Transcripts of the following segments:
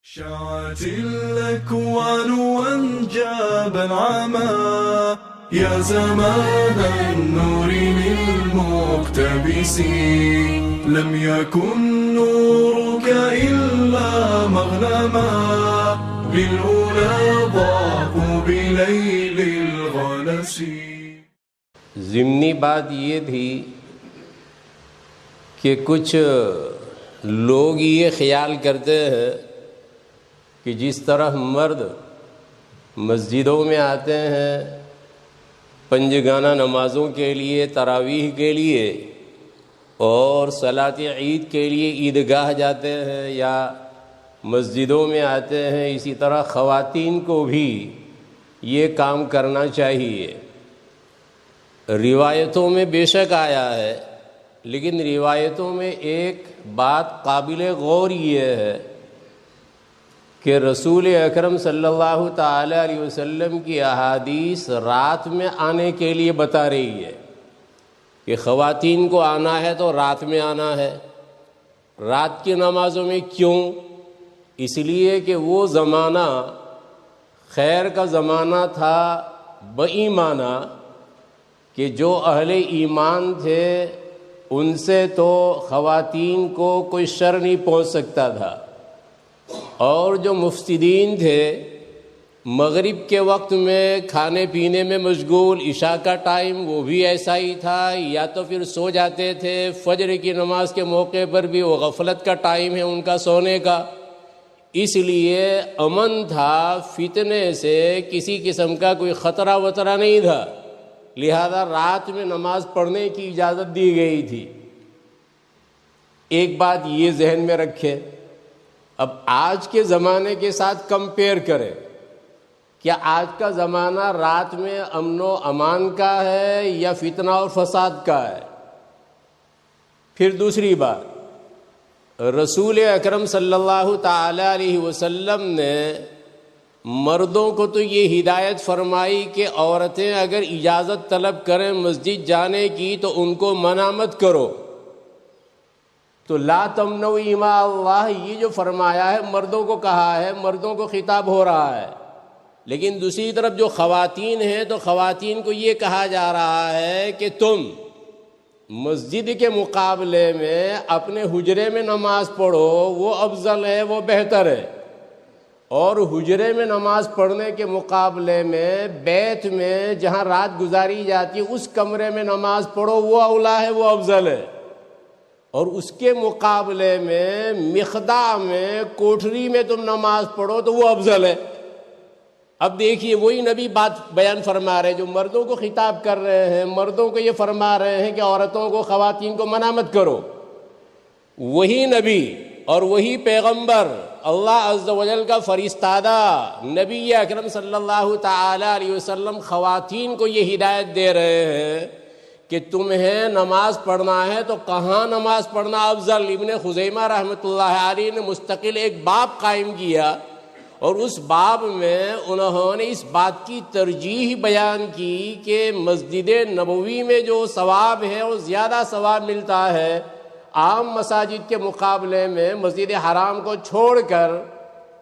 شعت الأكوان وانجاب العمى يا زمان النور للمقتبس لم يكن نورك إلا مغنما للأولى ضاقوا بليل الغلس. ضمنی بات یہ تھی کہ کچھ لوگ یہ خیال کرتے ہیں کہ جس طرح مرد مسجدوں میں آتے ہیں پنجگانہ نمازوں کے لیے، تراویح کے لیے اور صلاۃ عید کے لیے عیدگاہ جاتے ہیں یا مسجدوں میں آتے ہیں، اسی طرح خواتین کو بھی یہ کام کرنا چاہیے. روایتوں میں بے شک آیا ہے، لیکن روایتوں میں ایک بات قابل غور یہ ہے کہ رسول اکرم صلی اللہ تعالی علیہ وسلم کی احادیث رات میں آنے کے لیے بتا رہی ہے کہ خواتین کو آنا ہے تو رات میں آنا ہے. رات کی نمازوں میں کیوں؟ اس لیے کہ وہ زمانہ خیر کا زمانہ تھا بایمانہ کہ جو اہل ایمان تھے ان سے تو خواتین کو کوئی شر نہیں پہنچ سکتا تھا، اور جو مفسدین تھے مغرب کے وقت میں کھانے پینے میں مشغول، عشاء کا ٹائم وہ بھی ایسا ہی تھا، یا تو پھر سو جاتے تھے. فجر کی نماز کے موقع پر بھی وہ غفلت کا ٹائم ہے ان کا سونے کا، اس لیے امن تھا، فتنے سے کسی قسم کا کوئی خطرہ وطرہ نہیں تھا، لہذا رات میں نماز پڑھنے کی اجازت دی گئی تھی. ایک بات یہ ذہن میں رکھیں. اب آج کے زمانے کے ساتھ کمپیئر کریں. کیا آج کا زمانہ رات میں امن و امان کا ہے یا فتنہ اور فساد کا ہے؟ پھر دوسری بات، رسول اکرم صلی اللہ تعالی علیہ وسلم نے مردوں کو تو یہ ہدایت فرمائی کہ عورتیں اگر اجازت طلب کریں مسجد جانے کی تو ان کو منع مت کرو. تو لا تمنعوا اماء اللہ یہ جو فرمایا ہے مردوں کو کہا ہے، مردوں کو خطاب ہو رہا ہے. لیکن دوسری طرف جو خواتین ہیں تو خواتین کو یہ کہا جا رہا ہے کہ تم مسجد کے مقابلے میں اپنے حجرے میں نماز پڑھو، وہ افضل ہے، وہ بہتر ہے. اور حجرے میں نماز پڑھنے کے مقابلے میں بیت میں جہاں رات گزاری جاتی ہے اس کمرے میں نماز پڑھو، وہ اولا ہے، وہ افضل ہے. اور اس کے مقابلے میں مخدع میں کوٹھری میں تم نماز پڑھو تو وہ افضل ہے. اب دیکھیے وہی نبی بات بیان فرما رہے ہیں جو مردوں کو خطاب کر رہے ہیں، مردوں کو یہ فرما رہے ہیں کہ عورتوں کو، خواتین کو منع مت کرو. وہی نبی اور وہی پیغمبر اللہ عز و جل کا فرستادہ نبی اکرم صلی اللہ تعالی علیہ وسلم خواتین کو یہ ہدایت دے رہے ہیں کہ تمہیں نماز پڑھنا ہے تو کہاں نماز پڑھنا افضل. ابن خزیمہ رحمۃ اللہ علیہ نے مستقل ایک باب قائم کیا اور اس باب میں انہوں نے اس بات کی ترجیح بیان کی کہ مسجد نبوی میں جو ثواب ہے وہ زیادہ ثواب ملتا ہے عام مساجد کے مقابلے میں. مسجد حرام کو چھوڑ کر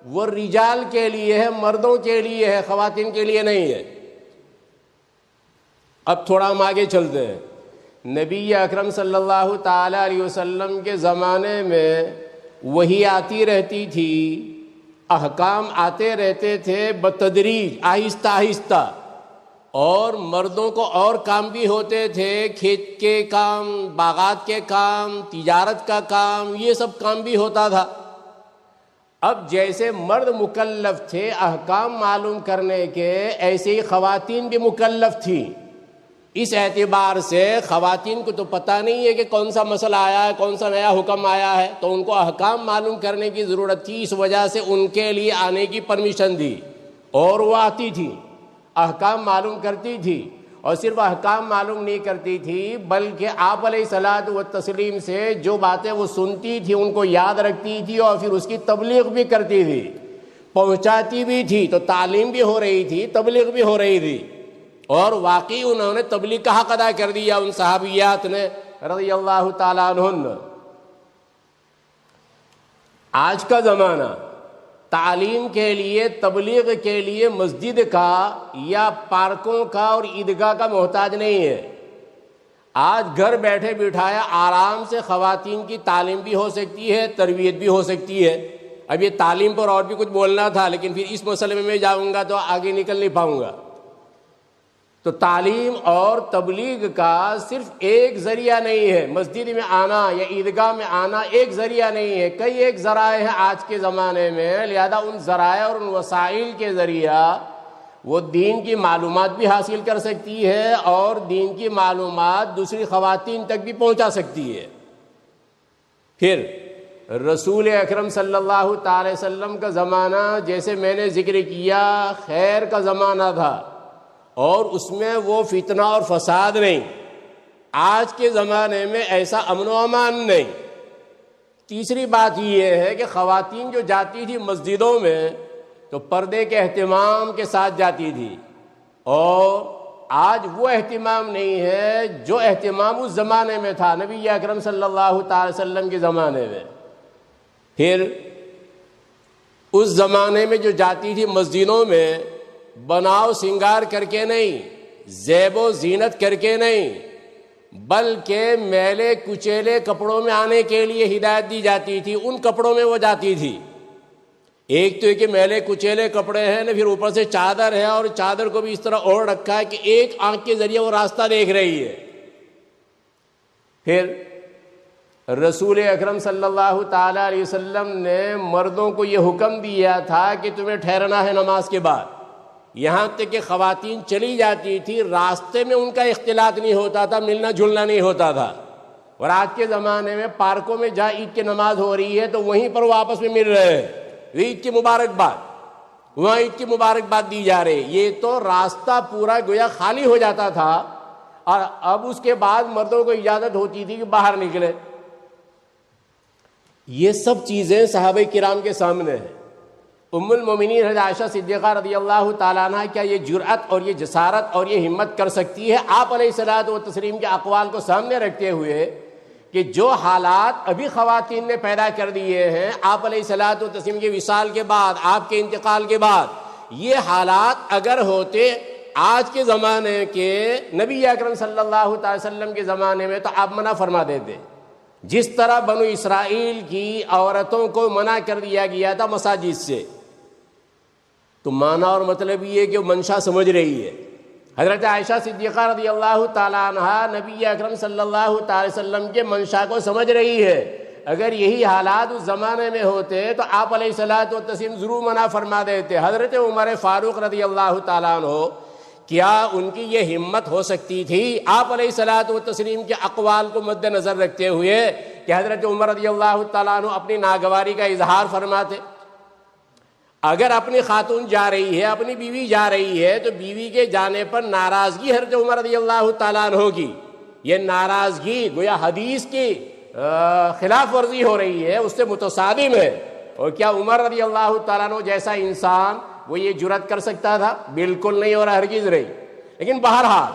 وہ رجال کے لیے ہے، مردوں کے لیے ہے، خواتین کے لیے نہیں ہے. اب تھوڑا ہم آگے چلتے ہیں. نبی اکرم صلی اللہ تعالی علیہ وسلم کے زمانے میں وحی آتی رہتی تھی، احکام آتے رہتے تھے بتدریج، آہستہ آہستہ، اور مردوں کو اور کام بھی ہوتے تھے، کھیت کے کام، باغات کے کام، تجارت کا کام، یہ سب کام بھی ہوتا تھا. اب جیسے مرد مکلف تھے احکام معلوم کرنے کے، ایسے ہی خواتین بھی مکلف تھیں. اس اعتبار سے خواتین کو تو پتہ نہیں ہے کہ کون سا مسئلہ آیا ہے، کون سا نیا حکم آیا ہے، تو ان کو احکام معلوم کرنے کی ضرورت تھی. اس وجہ سے ان کے لیے آنے کی پرمیشن دی اور وہ آتی تھی، احکام معلوم کرتی تھی. اور صرف احکام معلوم نہیں کرتی تھی بلکہ آپ علیہ الصلوۃ والتسلیم سے جو باتیں وہ سنتی تھی ان کو یاد رکھتی تھی اور پھر اس کی تبلیغ بھی کرتی تھی، پہنچاتی بھی تھی. تو تعلیم بھی ہو رہی تھی، تبلیغ بھی ہو رہی تھی. اور واقعی انہوں نے تبلیغ کا حق ادا کر دیا ان صحابیات نے رضی اللہ تعالیٰ عنہن. آج کا زمانہ تعلیم کے لیے، تبلیغ کے لیے مسجد کا یا پارکوں کا اور عیدگاہ کا محتاج نہیں ہے۔ آج گھر بیٹھے بٹھایا آرام سے خواتین کی تعلیم بھی ہو سکتی ہے، تربیت بھی ہو سکتی ہے۔ اب یہ تعلیم پر اور بھی کچھ بولنا تھا، لیکن پھر اس مسئلے میں جاؤں گا تو آگے نکل نہیں پاؤں گا۔ تو تعلیم اور تبلیغ کا صرف ایک ذریعہ نہیں ہے، مسجد میں آنا یا عیدگاہ میں آنا ایک ذریعہ نہیں ہے، کئی ایک ذرائع ہیں آج کے زمانے میں، لہذا ان ذرائع اور ان وسائل کے ذریعہ وہ دین کی معلومات بھی حاصل کر سکتی ہے اور دین کی معلومات دوسری خواتین تک بھی پہنچا سکتی ہے۔ پھر رسول اکرم صلی اللہ تعالی وسلم کا زمانہ جیسے میں نے ذکر کیا خیر کا زمانہ تھا، اور اس میں وہ فتنہ اور فساد نہیں۔ آج کے زمانے میں ایسا امن و امان نہیں۔ تیسری بات یہ ہے کہ خواتین جو جاتی تھی مسجدوں میں تو پردے کے اہتمام کے ساتھ جاتی تھی، اور آج وہ اہتمام نہیں ہے جو اہتمام اس زمانے میں تھا، نبی اکرم صلی اللہ تعالی وسلم کے زمانے میں۔ پھر اس زمانے میں جو جاتی تھی مسجدوں میں بناؤ سنگار کر کے نہیں، زیب و زینت کر کے نہیں، بلکہ میلے کچیلے کپڑوں میں آنے کے لیے ہدایت دی جاتی تھی، ان کپڑوں میں وہ جاتی تھی۔ ایک تو یہ کہ میلے کچیلے کپڑے ہیں نا، پھر اوپر سے چادر ہے اور چادر کو بھی اس طرح اوڑھ رکھا ہے کہ ایک آنکھ کے ذریعے وہ راستہ دیکھ رہی ہے۔ پھر رسول اکرم صلی اللہ تعالی علیہ وسلم نے مردوں کو یہ حکم دیا تھا کہ تمہیں ٹھہرنا ہے نماز کے بعد، یہاں تک کہ خواتین چلی جاتی تھی راستے میں ان کا اختلاط نہیں ہوتا تھا، ملنا جلنا نہیں ہوتا تھا۔ اور آج کے زمانے میں پارکوں میں جہاں عید کی نماز ہو رہی ہے تو وہیں پر وہ آپس میں مل رہے ہیں، عید کی مبارکباد، وہاں عید کی مبارکباد دی جا رہی۔ یہ تو راستہ پورا گویا خالی ہو جاتا تھا، اور اب اس کے بعد مردوں کو اجازت ہوتی تھی کہ باہر نکلے۔ یہ سب چیزیں صحابہ کرام کے سامنے ہیں۔ ام المومنین حضرت عائشہ صدیقہ رضی اللہ تعالیٰ عنہ کیا یہ جرأت اور یہ جسارت اور یہ ہمت کر سکتی ہے آپ علیہ الصلوۃ والتسلیم کے اقوال کو سامنے رکھتے ہوئے کہ جو حالات ابھی خواتین نے پیدا کر دیے ہیں آپ علیہ الصلوۃ والتسلیم کے وصال کے بعد، آپ کے انتقال کے بعد، یہ حالات اگر ہوتے آج کے زمانے کے نبی اکرم صلی اللہ تعالی وسلم کے زمانے میں تو آپ منع فرما دیتے۔ جس طرح بنو اسرائیل کی عورتوں کو منع کر دیا گیا تھا مساجد سے، تو معنی اور مطلب یہ کہ وہ منشا سمجھ رہی ہے۔ حضرت عائشہ صدیقہ رضی اللہ تعالیٰ عنہ نبی اکرم صلی اللہ تعالی وسلم کے منشا کو سمجھ رہی ہے۔ اگر یہی حالات اس زمانے میں ہوتے تو آپ علیہ الصلوۃ والتسلیم ضرور منع فرما دیتے۔ حضرت عمر فاروق رضی اللہ تعالیٰ عنہ کیا ان کی یہ ہمت ہو سکتی تھی آپ علیہ الصلوۃ والتسلیم کے اقوال کو مد نظر رکھتے ہوئے کہ حضرت عمر رضی اللہ تعالیٰ عنہ اپنی ناگواری کا اظہار فرماتے؟ اگر اپنی خاتون جا رہی ہے، اپنی بیوی جا رہی ہے، تو بیوی کے جانے پر ناراضگی حضرت عمر رضی اللہ تعالیٰ عنہ کی، یہ ناراضگی گویا حدیث کی خلاف ورزی ہو رہی ہے، اس سے متصادم ہے۔ اور کیا عمر رضی اللہ تعالیٰ عنہ جیسا انسان وہ یہ جرأت کر سکتا تھا؟ بالکل نہیں، اور ہرگز نہیں۔ لیکن بہرحال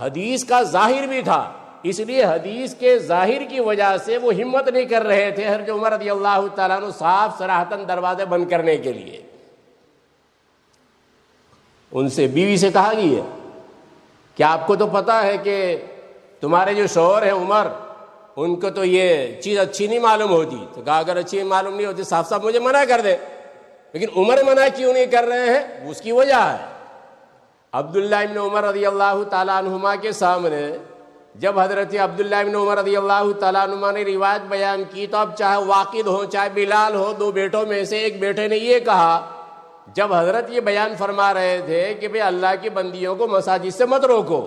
حدیث کا ظاہر بھی تھا، اس لیے حدیث کے ظاہر کی وجہ سے وہ ہمت نہیں کر رہے تھے حضرت عمر رضی اللہ تعالیٰ عنہ صاف صراحتاً دروازے بند کرنے کے لیے۔ ان سے بیوی سے کہا گیا کہ آپ کو تو پتہ ہے کہ تمہارے جو شوہر ہیں عمر، ان کو تو یہ چیز اچھی نہیں معلوم ہوتی۔ تو کہا اگر اچھی معلوم نہیں ہوتی صاف صاف مجھے منع کر دے۔ لیکن عمر منع کیوں نہیں کر رہے ہیں؟ اس کی وجہ ہے عبداللہ ابن عمر رضی اللہ تعالیٰ عنہما کے سامنے جب حضرت عبداللہ ابن عمر رضی اللہ تعالیٰ عنہما نے روایت بیان کی تو اب چاہے واقد ہو چاہے بلال ہو، دو بیٹوں میں سے ایک بیٹے نے یہ کہا جب حضرت یہ بیان فرما رہے تھے کہ بھئی اللہ کی بندیوں کو مساجد سے مت روکو،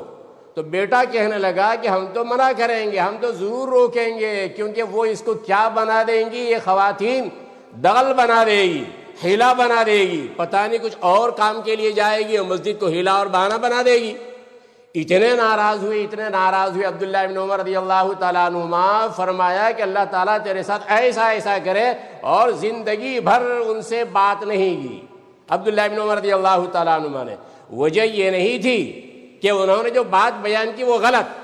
تو بیٹا کہنے لگا کہ ہم تو منع کریں گے، ہم تو ضرور روکیں گے، کیونکہ وہ اس کو کیا بنا دیں گی، یہ خواتین دغل بنا دے گی، ہیلا بنا دے گی، پتہ نہیں کچھ اور کام کے لیے جائے گی اور مسجد کو ہیلا اور بہانہ بنا دے گی۔ اتنے ناراض ہوئے عبداللہ ابن عمر رضی اللہ تعالیٰ عنہما، فرمایا کہ اللہ تعالیٰ تیرے ساتھ ایسا کرے، اور زندگی بھر ان سے بات نہیں کی عبداللہ ابن عمر رضی اللہ تعالیٰ عنہما نے۔ وجہ یہ نہیں تھی کہ انہوں نے جو بات بیان کی وہ غلط،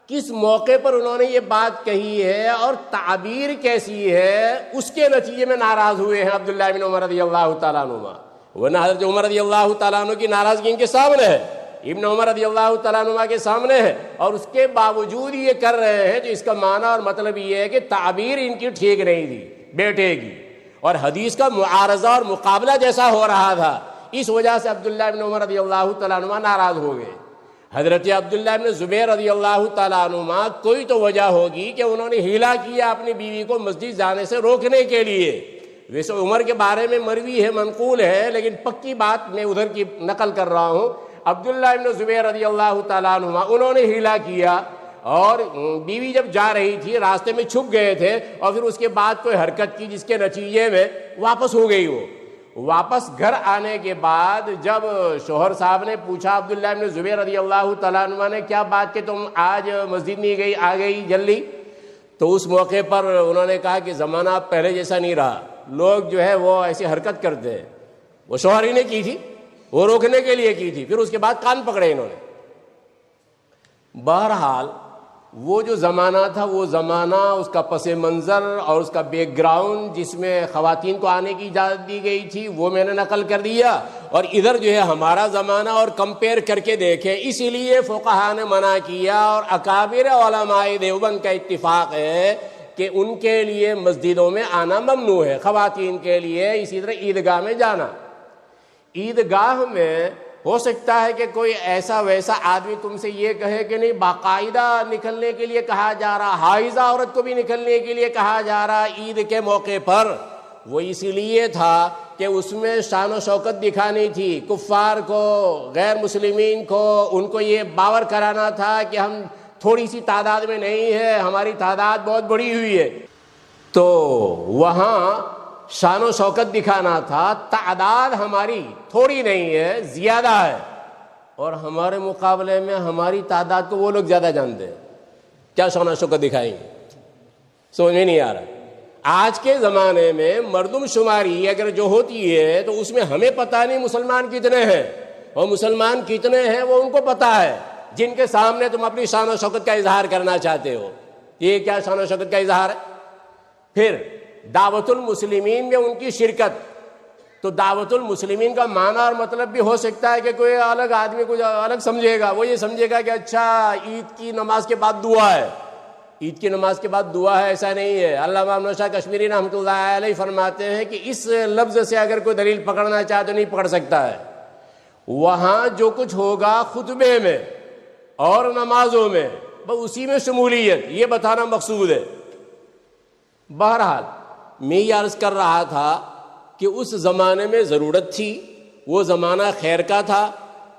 کس موقع پر انہوں نے یہ بات کہی ہے اور تعبیر کیسی ہے، اس کے نتیجے میں ناراض ہوئے ہیں عبداللہ بن عمر رضی اللہ تعالیٰ عنہ. ورنہ حضرت عمر رضی اللہ تعالیٰ عنہ کی ناراضگی ان کے سامنے ہے، ابن عمر رضی اللہ تعالیٰ عنہ کے سامنے ہے، اور اس کے باوجود یہ کر رہے ہیں. تو اس کا معنی اور مطلب یہ ہے کہ تعبیر ان کی ٹھیک نہیں تھی بیٹے کی، اور حدیث کا معارضہ اور مقابلہ جیسا ہو رہا تھا، اس وجہ سے عبداللہ بن عمر رضی اللہ تعالیٰ عنہ ناراض ہو گئے. حضرت عبداللہ بن زبیر رضی اللہ تعالیٰ عنہ کوئی تو وجہ ہوگی کہ انہوں نے حیلہ کیا اپنی بیوی کو مسجد جانے سے روکنے کے لیے. ویسے عمر کے بارے میں مروی ہے، منقول ہے، لیکن پکی بات میں ادھر کی نقل کر رہا ہوں. عبداللہ بن زبیر رضی اللہ تعالیٰ عنہ انہوں نے حیلہ کیا، اور بیوی جب جا رہی تھی راستے میں چھپ گئے تھے، اور پھر اس کے بعد کوئی حرکت کی جس کے نتیجے میں واپس ہو گئی. وہ واپس گھر آنے کے بعد جب شوہر صاحب نے پوچھا عبداللہ بن زبیر رضی اللہ تعالیٰ عنہ نے، کیا بات کہ تم آج مسجد نہیں گئی، آ گئی جلدی؟ تو اس موقع پر انہوں نے کہا کہ زمانہ پہلے جیسا نہیں رہا، لوگ جو ہے وہ ایسی حرکت کرتے ہیں. وہ شوہر ہی نے کی تھی، وہ روکنے کے لیے کی تھی، پھر اس کے بعد کان پکڑے انہوں نے. بہرحال وہ جو زمانہ تھا، وہ زمانہ، اس کا پس منظر اور اس کا بیک گراؤنڈ جس میں خواتین کو آنے کی اجازت دی گئی تھی، وہ میں نے نقل کر دیا. اور ادھر جو ہے ہمارا زمانہ اور کمپیئر کر کے دیکھیں. اسی لیے فقہا نے منع کیا، اور اکابر علماء دیوبند کا اتفاق ہے کہ ان کے لیے مسجدوں میں آنا ممنوع ہے، خواتین کے لیے. اسی طرح عیدگاہ میں جانا. عیدگاہ میں ہو سکتا ہے کہ کوئی ایسا ویسا آدمی تم سے یہ کہے کہ نہیں، باقاعدہ نکلنے کے لیے کہا جا رہا، حائضہ عورت کو بھی نکلنے کے لیے کہا جا رہا عید کے موقع پر. وہ اسی لیے تھا کہ اس میں شان و شوکت دکھانی تھی، کفار کو، غیر مسلمین کو، ان کو یہ باور کرانا تھا کہ ہم تھوڑی سی تعداد میں نہیں ہے، ہماری تعداد بہت بڑی ہوئی ہے. تو وہاں شان و شوکت دکھانا تھا، تعداد ہماری تھوڑی نہیں ہے، زیادہ ہے، اور ہمارے مقابلے میں ہماری تعداد کو وہ لوگ زیادہ جانتے ہیں. کیا شان و شوکت دکھائیں گے؟ سمجھ میں نہیں آ رہا. آج کے زمانے میں مردم شماری اگر جو ہوتی ہے تو اس میں ہمیں پتہ نہیں مسلمان کتنے ہیں، اور مسلمان کتنے ہیں وہ ان کو پتہ ہے، جن کے سامنے تم اپنی شان و شوکت کا اظہار کرنا چاہتے ہو. یہ کیا شان و شوکت کا اظہار ہے؟ پھر دعوت المسلمین میں ان کی شرکت. تو دعوت المسلمین کا معنی اور مطلب بھی ہو سکتا ہے کہ کوئی الگ آدمی کچھ الگ سمجھے گا. وہ یہ سمجھے گا کہ اچھا عید کی نماز کے بعد دعا ہے، عید کی نماز کے بعد دعا ہے. ایسا نہیں ہے. علامہ امام شاہ کشمیری رحمۃ اللہ علیہ فرماتے ہیں کہ اس لفظ سے اگر کوئی دلیل پکڑنا چاہے تو نہیں پکڑ سکتا ہے. وہاں جو کچھ ہوگا خطبے میں اور نمازوں میں، بس اسی میں شمولیت، یہ بتانا مقصود ہے. بہرحال میں یہ عرض کر رہا تھا کہ اس زمانے میں ضرورت تھی، وہ زمانہ خیر کا تھا.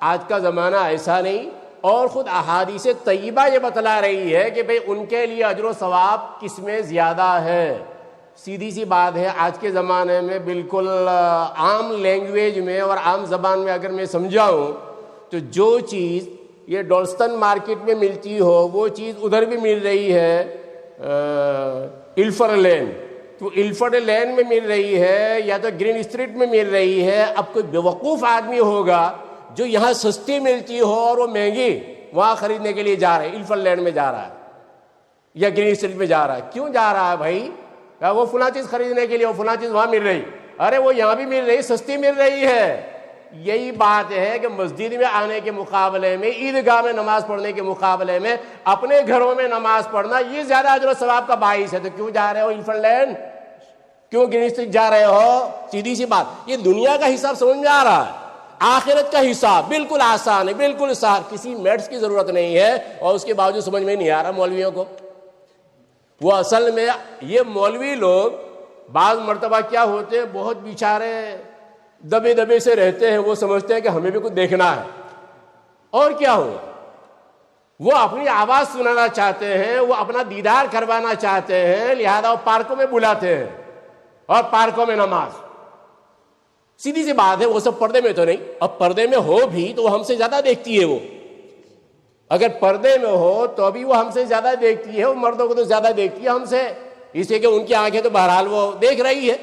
آج کا زمانہ ایسا نہیں. اور خود احادیث طیبہ یہ بتلا رہی ہے کہ بھئی ان کے لیے اجر و ثواب کس میں زیادہ ہے. سیدھی سی بات ہے، آج کے زمانے میں بالکل عام لینگویج میں اور عام زبان میں اگر میں سمجھاؤں تو جو چیز یہ ڈولسٹن مارکیٹ میں ملتی ہو وہ چیز ادھر بھی مل رہی ہے الفر لین. تو الفرڈ لین میں مل رہی ہے یا تو گرین اسٹریٹ میں مل رہی ہے. اب کوئی بیوقوف آدمی ہوگا جو یہاں سستی ملتی ہو اور وہ مہنگی وہاں خریدنے کے لیے جا رہا ہے، الفرڈ لین میں جا رہا ہے یا گرین اسٹریٹ میں جا رہا ہے. کیوں جا رہا ہے بھائی؟ وہ فلاں چیز خریدنے کے لیے، وہ فلاں چیز وہاں مل رہی، ارے وہ یہاں بھی مل رہی، سستی مل رہی ہے. یہی بات ہے کہ مسجد میں آنے کے مقابلے میں، عیدگاہ میں نماز پڑھنے کے مقابلے میں اپنے گھروں میں نماز پڑھنا یہ زیادہ اجر و ثواب کا باعث ہے. تو کیوں جا رہے ہو الفرڈ لین؟ کیوں گرین اسٹریٹ جا رہے ہو؟ سیدھی سی بات. یہ دنیا کا حساب سمجھ میں آ رہا ہے. آخرت کا حساب بالکل آسان ہے، بالکل سہل، کسی میتھس کی ضرورت نہیں ہے. اور اس کے باوجود سمجھ میں نہیں آ رہا مولویوں کو. وہ اصل میں یہ مولوی لوگ بعض مرتبہ کیا ہوتے ہیں، بہت بیچارے دبے دبے سے رہتے ہیں. وہ سمجھتے ہیں کہ ہمیں بھی کچھ دیکھنا ہے. اور کیا ہوا، وہ اپنی آواز سنانا چاہتے ہیں، وہ اپنا دیدار کروانا چاہتے ہیں، لہذا وہ پارکوں میں بلاتے ہیں اور پارکوں میں نماز. سیدھی سی بات ہے، وہ سب پردے میں تو نہیں. اب پردے میں ہو بھی تو وہ ہم سے زیادہ دیکھتی ہے. وہ اگر پردے میں ہو تو بھی وہ ہم سے زیادہ دیکھتی ہے. وہ مردوں کو تو زیادہ دیکھتی ہے ہم سے، اس لیے کہ ان کی آنکھیں تو بہرحال وہ دیکھ رہی ہے.